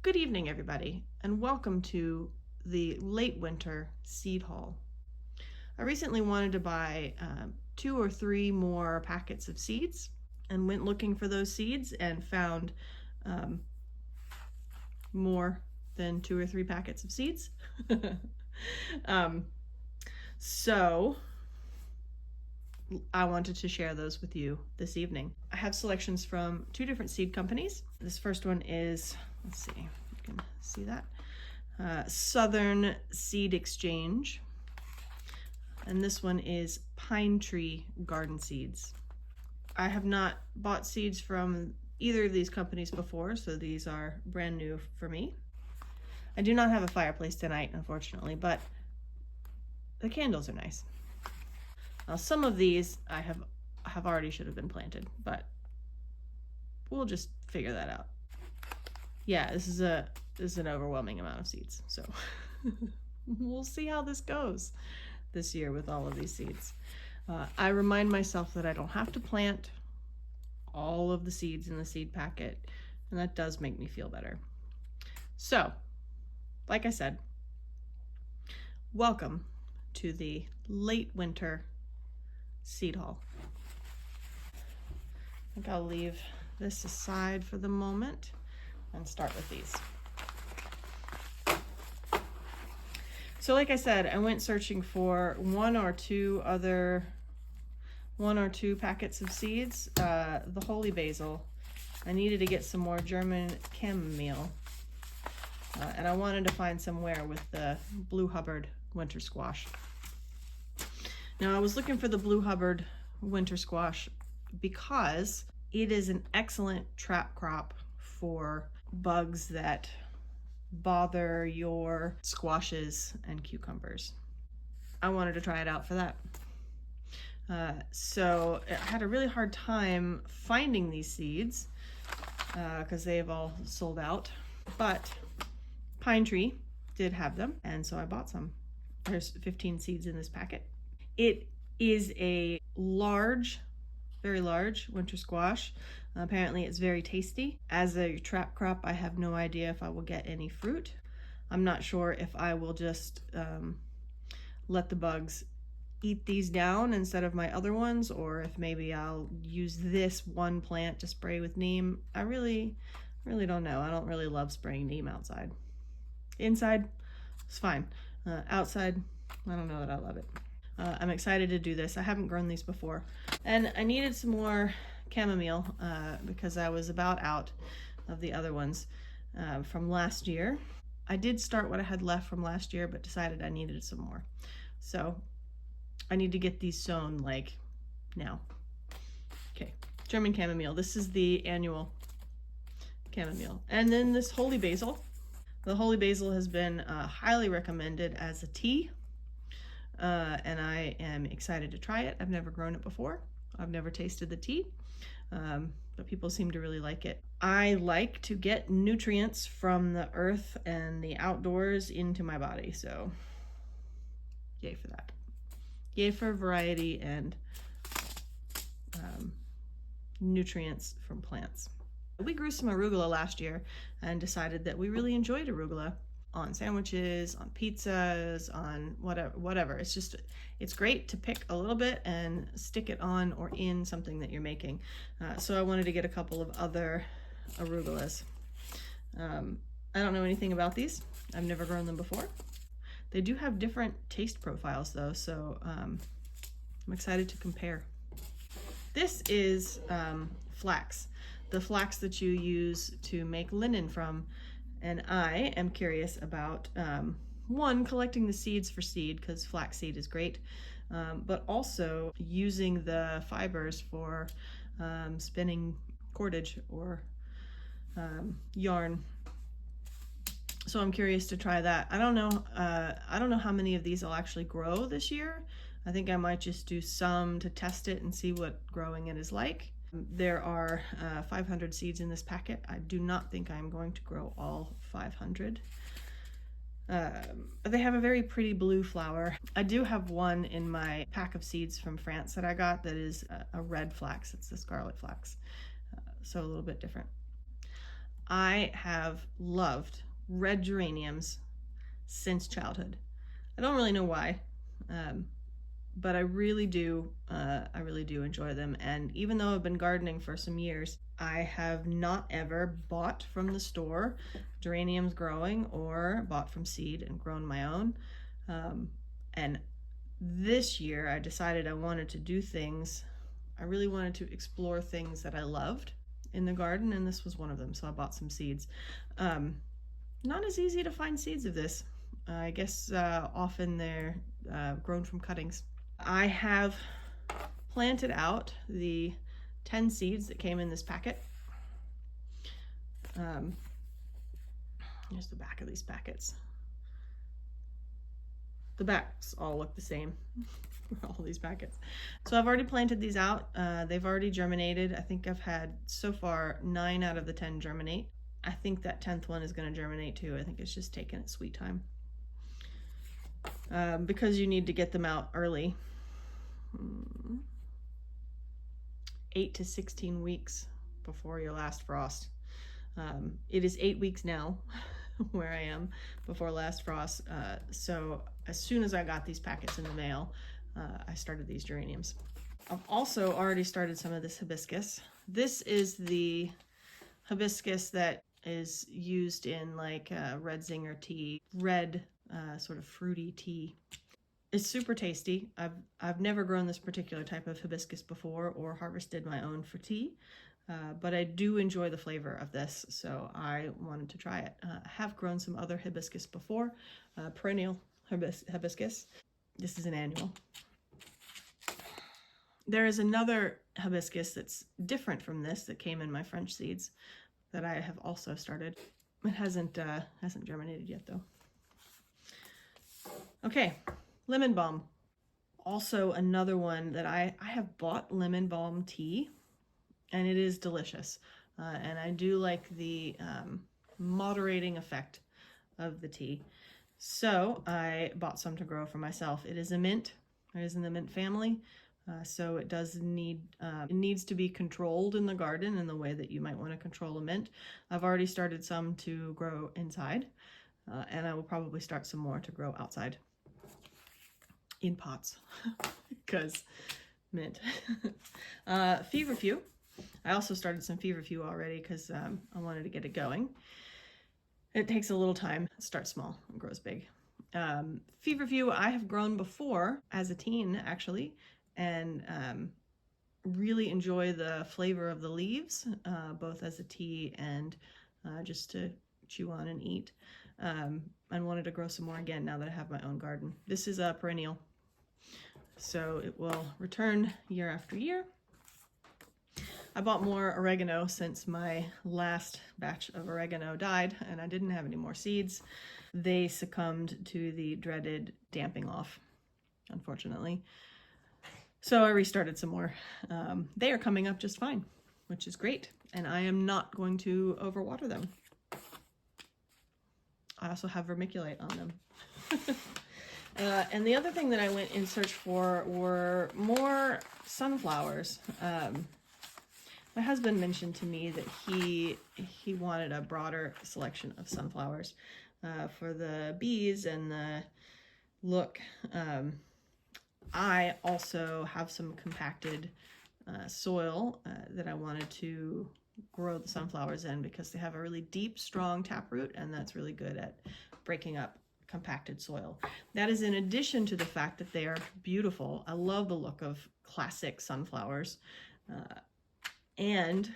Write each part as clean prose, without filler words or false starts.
Good evening, everybody, and welcome to the late winter seed haul. I recently wanted to buy 2 or 3 more packets of seeds and went looking for those seeds and found more than 2 or 3 packets of seeds. So I wanted to share those with you this evening. I have selections from 2 different seed companies. This first one is, let's see, you can see that, Southern Seed Exchange, and this one is Pinetree Garden Seeds. I have not bought seeds from either of these companies before, so these are brand new for me. I do not have a fireplace tonight, unfortunately, but the candles are nice. Now, some of these I have already should have been planted, but we'll just figure that out. Yeah, this is an overwhelming amount of seeds, so we'll see how this goes this year with all of these seeds. I remind myself that I don't have to plant all of the seeds in the seed packet, and that does make me feel better. So, like I said, welcome to the late winter seed haul. I think I'll leave this aside for the moment and start with these. So like I said, I went searching for one or two packets of seeds. The holy basil, I needed to get some more German chamomile, and I wanted to find somewhere with the blue Hubbard winter squash. Now I was looking for the blue Hubbard winter squash because it is an excellent trap crop for bugs that bother your squashes and cucumbers. I wanted to try it out for that. So I had a really hard time finding these seeds because they've all sold out, but Pinetree did have them, and so I bought some. There's 15 seeds in this packet. It is a large, very large winter squash. Apparently it's very tasty. As a trap crop, I have no idea if I will get any fruit. I'm not sure if I will just let the bugs eat these down instead of my other ones, or if maybe I'll use this one plant to spray with neem. I really don't know. I don't really love spraying neem outside. Inside, it's fine. Outside, I don't know that I love it. I'm excited to do this. I haven't grown these before. And I needed some more chamomile because I was about out of the other ones from last year. I did start what I had left from last year, but decided I needed some more. So I need to get these sown like now. Okay, German chamomile. This is the annual chamomile. And then this holy basil. The holy basil has been highly recommended as a tea. And I am excited to try it. I've never grown it before. I've never tasted the tea, but people seem to really like it. I like to get nutrients from the earth and the outdoors into my body, so yay for that. Yay for variety and nutrients from plants. We grew some arugula last year and decided that we really enjoyed arugula on sandwiches, on pizzas, on whatever. It's great to pick a little bit and stick it on or in something that you're making. So I wanted to get a couple of other arugulas. I don't know anything about these. I've never grown them before. They do have different taste profiles though, so I'm excited to compare. This is flax, the flax that you use to make linen from. And I am curious about, one, collecting the seeds for seed, because flaxseed is great, but also using the fibers for spinning cordage or yarn. So I'm curious to try that. I don't know how many of these I'll actually grow this year. I think I might just do some to test it and see what growing it is like. There are 500 seeds in this packet. I do not think I'm going to grow all 500. They have a very pretty blue flower. I do have one in my pack of seeds from France that I got that is a red flax. It's the scarlet flax, so a little bit different. I have loved red geraniums since childhood. I don't really know why, but I really do. I really do enjoy them. And even though I've been gardening for some years, I have not ever bought from the store geraniums growing or bought from seed and grown my own. And this year I decided I wanted to do things. I really wanted to explore things that I loved in the garden, and this was one of them. So I bought some seeds. Not as easy to find seeds of this. I guess often they're grown from cuttings. I have planted out the 10 seeds that came in this packet. Here's the back of these packets. The backs all look the same. All these packets. So I've already planted these out. They've already germinated. I think I've had so far 9 out of the 10 germinate. I think that 10th one is going to germinate too. I think it's just taking its sweet time. Because you need to get them out early. 8 to 16 weeks before your last frost. It is 8 weeks now where I am before last frost. So as soon as I got these packets in the mail, I started these geraniums. I've also already started some of this hibiscus. This is the hibiscus that is used in like red zinger tea, red sort of fruity tea. It's super tasty. I've never grown this particular type of hibiscus before or harvested my own for tea, but I do enjoy the flavor of this, so I wanted to try it. I have grown some other hibiscus before, perennial hibiscus. This is an annual. There is another hibiscus that's different from this that came in my French seeds that I have also started. It hasn't germinated yet though. Okay, lemon balm. Also another one that I have bought lemon balm tea, and it is delicious. And I do like the moderating effect of the tea. So I bought some to grow for myself. It is a mint. It is in the mint family. So it does need, it needs to be controlled in the garden in the way that you might want to control a mint. I've already started some to grow inside, and I will probably start some more to grow outside in pots because mint. Feverfew. I also started some feverfew already because I wanted to get it going. It takes a little time. It starts small and grows big. Feverfew I have grown before as a teen actually, and really enjoy the flavor of the leaves, both as a tea and just to chew on and eat. And wanted to grow some more again now that I have my own garden. This is a perennial, so it will return year after year. I bought more oregano since my last batch of oregano died and I didn't have any more seeds. They succumbed to the dreaded damping off, unfortunately. So I restarted some more. They are coming up just fine, which is great. And I am not going to overwater them. I also have vermiculite on them. And the other thing that I went in search for were more sunflowers. My husband mentioned to me that he wanted a broader selection of sunflowers for the bees and the look. I also have some compacted soil that I wanted to grow the sunflowers in because they have a really deep, strong taproot, and that's really good at breaking up compacted soil. That is in addition to the fact that they are beautiful. I love the look of classic sunflowers. And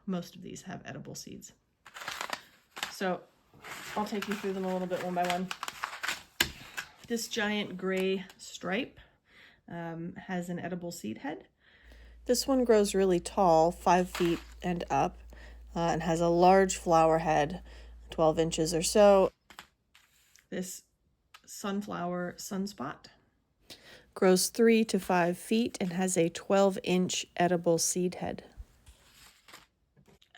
most of these have edible seeds. So I'll take you through them a little bit one by one. This giant gray stripe has an edible seed head. This one grows really tall, 5 feet and up, and has a large flower head, 12 inches or so. This sunflower sunspot grows 3 to 5 feet and has a 12-inch edible seed head.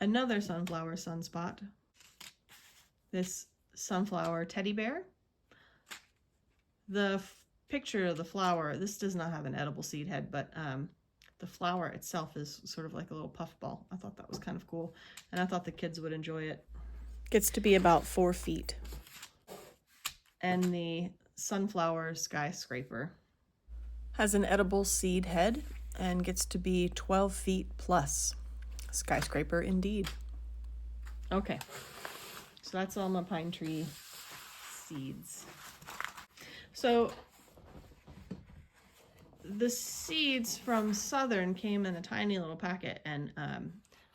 Another sunflower sunspot, this sunflower teddy bear. The picture of the flower, this does not have an edible seed head, but the flower itself is sort of like a little puff ball. I thought that was kind of cool, and I thought the kids would enjoy it. Gets to be about 4 feet. And the sunflower skyscraper Has an edible seed head and gets to be 12 feet plus. Skyscraper indeed. Okay, so that's all my pine tree seeds. So the seeds from Southern came in a tiny little packet, and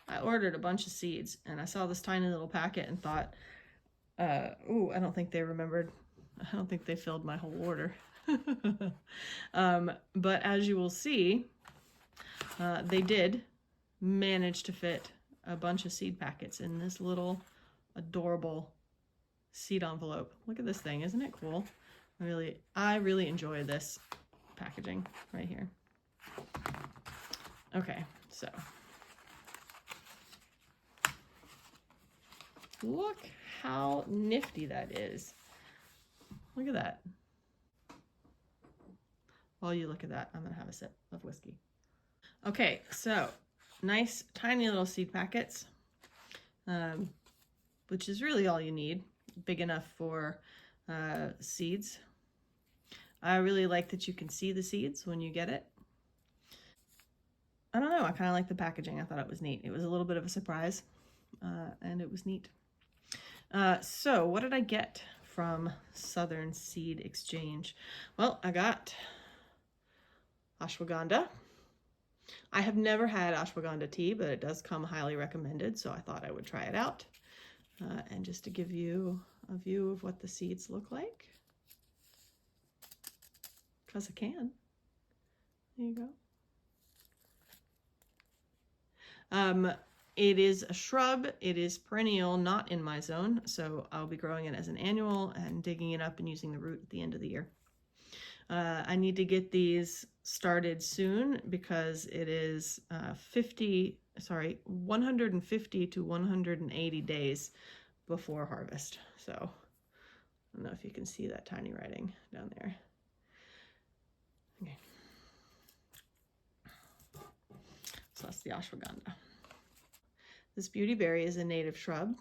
I ordered a bunch of seeds, and I saw this tiny little packet and thought, ooh, I don't think they remembered. I don't think they filled my whole order. But as you will see, they did manage to fit a bunch of seed packets in this little adorable seed envelope. Look at this thing, isn't it cool? I really enjoy this packaging right here. Okay, so look how nifty that is. Look at that. While you look at that, I'm gonna have a sip of whiskey. Okay, so nice tiny little seed packets, which is really all you need. Big enough for seeds. I really like that you can see the seeds when you get it. I don't know, I kind of like the packaging. I thought it was neat. It was a little bit of a surprise, and it was neat. So what did I get from Southern Seed Exchange? Well, I got ashwagandha. I have never had ashwagandha tea, but it does come highly recommended, so I thought I would try it out. And just to give you a view of what the seeds look like, because I can. There you go. It is a shrub. It is perennial, not in my zone, so I'll be growing it as an annual and digging it up and using the root at the end of the year. I need to get these started soon because it is 150 to 180 days before harvest. So I don't know if you can see that tiny writing down there. Okay. So that's the ashwagandha. This beauty berry is a native shrub.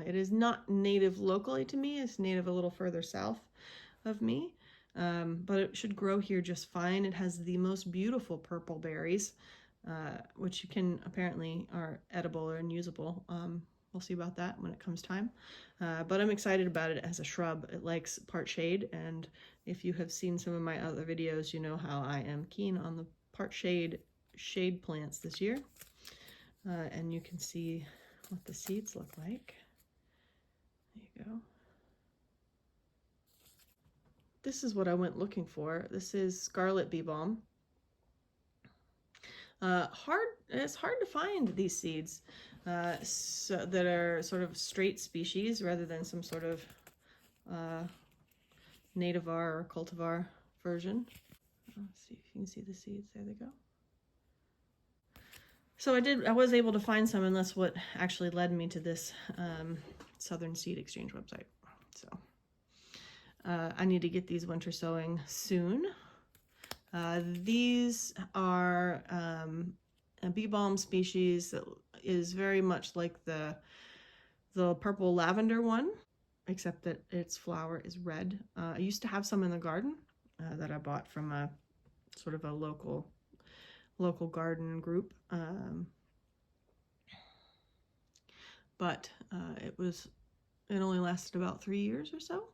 It is not native locally to me. It's native a little further south of me. But it should grow here just fine. It has the most beautiful purple berries, which you can apparently are edible and usable. We'll see about that when it comes time. But I'm excited about it as a shrub. It likes part shade, and if you have seen some of my other videos, you know how I am keen on the part shade plants this year. And you can see what the seeds look like. There you go. This is what I went looking for. This is scarlet bee balm. It's hard to find these seeds so that are sort of straight species rather than some sort of nativar or cultivar version. Let's see if you can see the seeds. There they go. So I was able to find some, and that's what actually led me to this Southern Seed Exchange website. So I need to get these winter sowing soon. These are a bee balm species that is very much like the purple lavender one, except that its flower is red. I used to have some in the garden that I bought from a sort of a local garden group, but it only lasted about 3 years or so.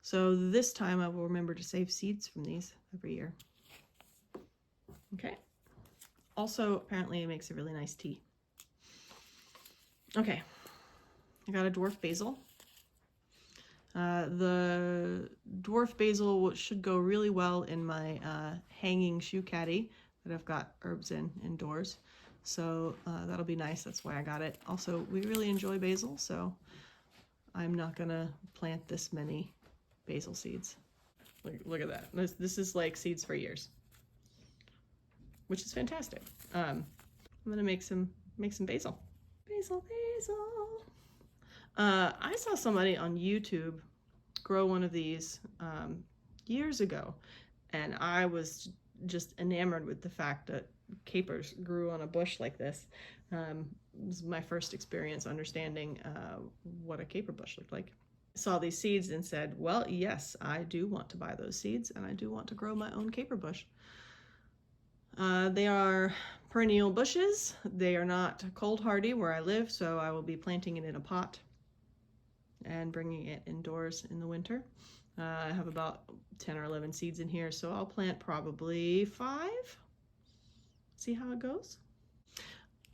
So this time I will remember to save seeds from these every year. Okay. Also, apparently it makes a really nice tea. Okay. I got a dwarf basil. The dwarf basil should go really well in my hanging shoe caddy that I've got herbs in indoors. So that'll be nice. That's why I got it. Also, we really enjoy basil, so I'm not gonna plant this many basil seeds. Look at that. This is like seeds for years, which is fantastic. I'm gonna make some basil. Basil. I saw somebody on YouTube grow one of these years ago, and I was just enamored with the fact that capers grew on a bush like this. It was my first experience understanding what a caper bush looked like. Saw these seeds and said, well, yes, I do want to buy those seeds, and I do want to grow my own caper bush. They are perennial bushes. They are not cold hardy where I live, so I will be planting it in a pot and bringing it indoors in the winter. I have about 10 or 11 seeds in here, so I'll plant probably 5. See how it goes.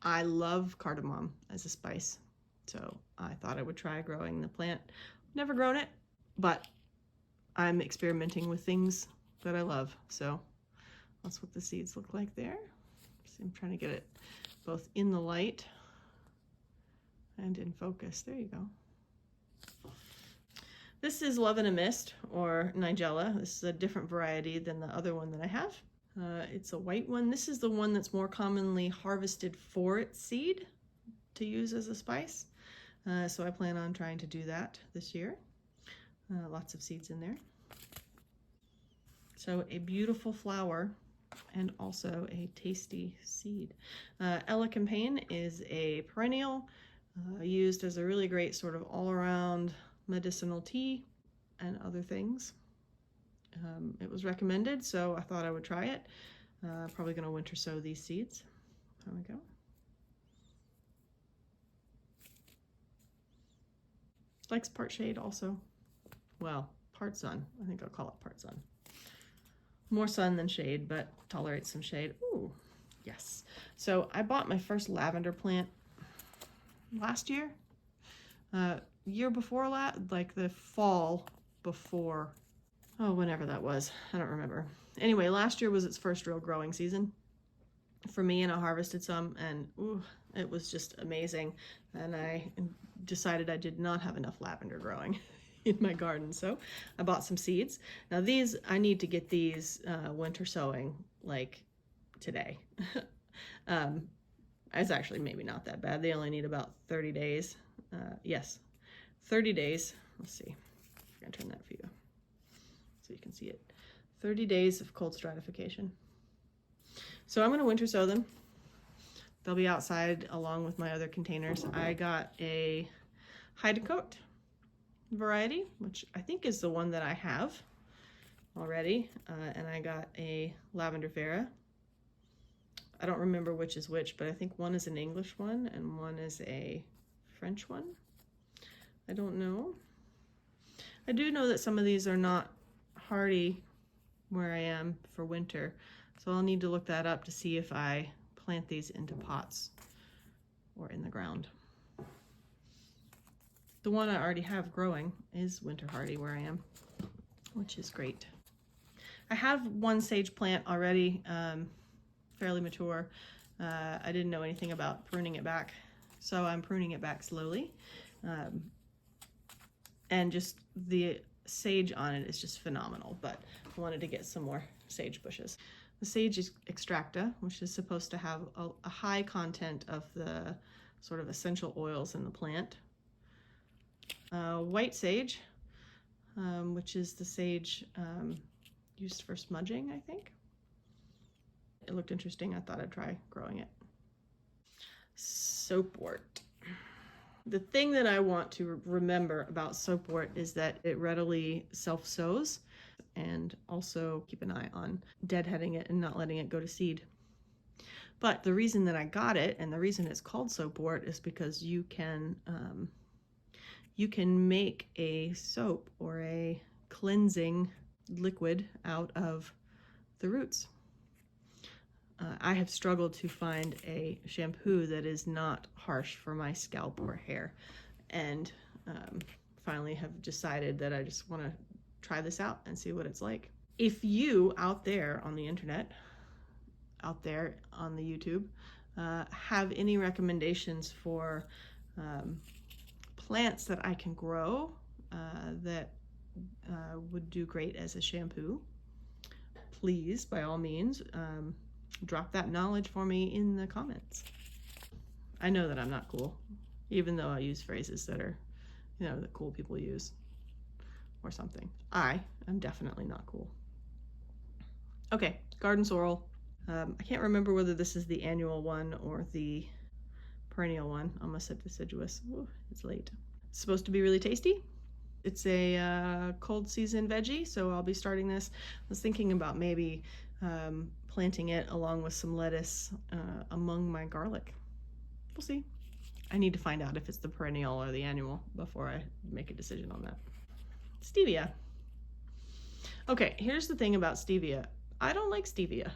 I love cardamom as a spice, so I thought I would try growing the plant. Never grown it, but I'm experimenting with things that I love, so that's what the seeds look like there. So I'm trying to get it both in the light and in focus. There you go. This is Love in a Mist, or Nigella. This is a different variety than the other one that I have. It's a white one. This is the one that's more commonly harvested for its seed to use as a spice. So I plan on trying to do that this year. Lots of seeds in there. So a beautiful flower and also a tasty seed. Elecampane is a perennial used as a really great sort of all-around medicinal tea and other things. It was recommended, so I thought I would try it. Probably going to winter sow these seeds. There we go. Likes part shade also. Well, part sun. I think I'll call it part sun. More sun than shade, but tolerates some shade. Ooh, yes. So I bought my first lavender plant last year. Year before like the fall before, oh, whenever that was. I don't remember. Anyway, last year was its first real growing season for me, and I harvested some, and ooh, it was just amazing. And I decided I did not have enough lavender growing in my garden, so I bought some seeds. Now these, I need to get these winter sowing like today. It's actually maybe not that bad. They only need about 30 days. Yes, 30 days. Let's see. I'm gonna turn that for you so you can see it. 30 days of cold stratification. So I'm gonna winter sow them. They'll be outside along with my other containers. I got a hide-and-coat variety, which I think is the one that I have already, and I got a lavender Vera. I don't remember which is which, but I think one is an English one and one is a French one. I don't know. I do know that some of these are not hardy where I am for winter, so I'll need to look that up to see if I plant these into pots or in the ground. The one I already have growing is winter hardy where I am, which is great. I have one sage plant already, fairly mature. I didn't know anything about pruning it back, so I'm pruning it back slowly. And just the sage on it is just phenomenal, but I wanted to get some more sage bushes. The sage is extracta, which is supposed to have a high content of the sort of essential oils in the plant. White sage, which is the sage used for smudging, I think. It looked interesting. I thought I'd try growing it. Soapwort. The thing that I want to remember about soapwort is that it readily self-sows, and also keep an eye on deadheading it and not letting it go to seed. But the reason that I got it, and the reason it's called soapwort, is because you can make a soap or a cleansing liquid out of the roots. I have struggled to find a shampoo that is not harsh for my scalp or hair, and finally have decided that I just want to try this out and see what it's like. If you out there on the internet, out there on the YouTube, have any recommendations for plants that I can grow that would do great as a shampoo, please, by all means, drop that knowledge for me in the comments. I know that I'm not cool, even though I use phrases that are, you know, that cool people use or something. I am definitely not cool. Okay, garden sorrel. I can't remember whether this is the annual one or the perennial one. Almost said deciduous. Ooh, it's late. It's supposed to be really tasty. It's a cold season veggie, so I'll be starting this. I was thinking about maybe planting it along with some lettuce among my garlic. We'll see. I need to find out if it's the perennial or the annual before I make a decision on that. Stevia. Okay, here's the thing about stevia. I don't like stevia.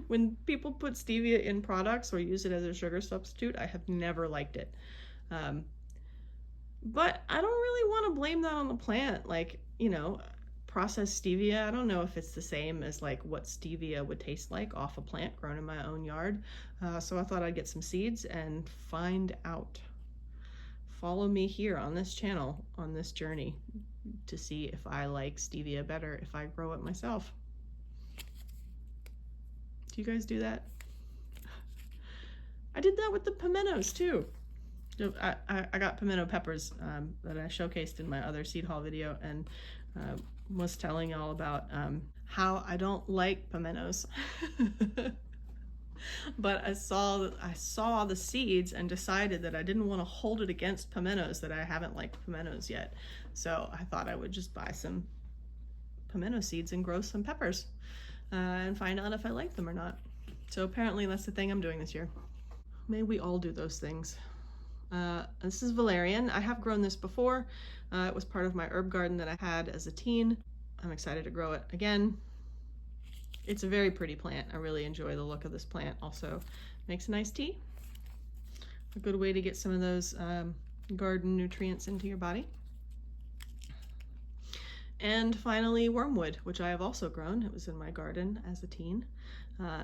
When people put stevia in products or use it as a sugar substitute, I have never liked it. But I don't really want to blame that on the plant. Like, you know, processed stevia, I don't know if it's the same as like what stevia would taste like off a plant grown in my own yard. So I thought I'd get some seeds and find out. Follow me here on this channel on this journey to see if I like stevia better if I grow it myself. Do you guys do that? I did that with the pimentos too. I got pimento peppers that I showcased in my other seed haul video, and was telling y'all about how I don't like pimentos. But I saw the seeds and decided that I didn't want to hold it against pimentos that I haven't liked pimentos yet. So I thought I would just buy some pimento seeds and grow some peppers and find out if I like them or not. So apparently that's the thing I'm doing this year. May we all do those things. This is valerian. I have grown this before. It was part of my herb garden that I had as a teen. I'm excited to grow it again. It's a very pretty plant. I really enjoy the look of this plant. Also makes a nice tea. A good way to get some of those garden nutrients into your body. And finally, wormwood, which I have also grown. It was in my garden as a teen.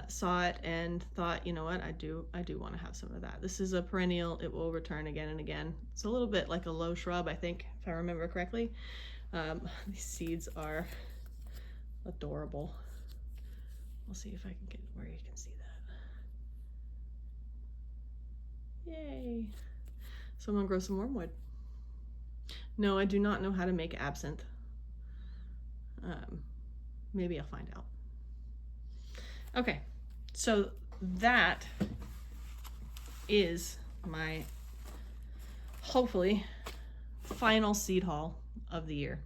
Saw it and thought, you know what, I do want to have some of that. This is a perennial. It will return again and again. It's a little bit like a low shrub, I think, if I remember correctly. These seeds are adorable. We'll see if I can get where you can see that. Yay. So I'm gonna grow some wormwood. No, I do not know how to make absinthe. Maybe I'll find out. Okay, so that is my hopefully final seed haul of the year.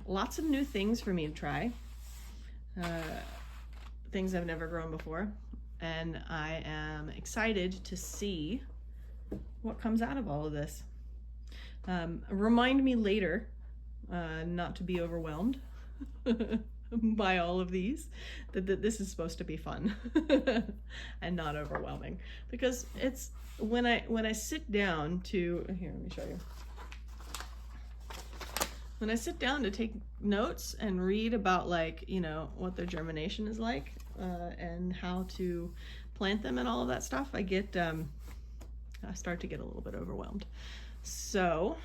Lots of new things for me to try. Things I've never grown before, and I am excited to see what comes out of all of this. Remind me later not to be overwhelmed by all of these, that this is supposed to be fun and not overwhelming, because it's when I sit down to, here, let me show you. When I sit down to take notes and read about, like, you know, what their germination is like and how to plant them and all of that stuff, I start to get a little bit overwhelmed. So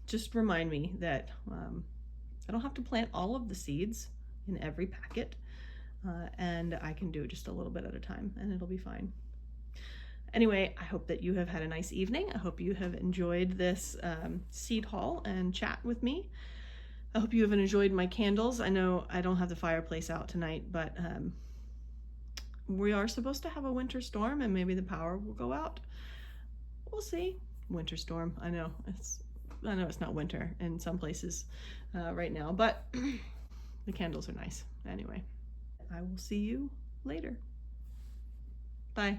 just remind me that I don't have to plant all of the seeds in every packet, and I can do just a little bit at a time and it'll be fine. Anyway, I hope that you have had a nice evening. I hope you have enjoyed this seed haul and chat with me. I hope you have enjoyed my candles. I know I don't have the fireplace out tonight, but we are supposed to have a winter storm and maybe the power will go out. We'll see. Winter storm. I know it's not winter in some places right now, but the candles are nice. Anyway, I will see you later. Bye.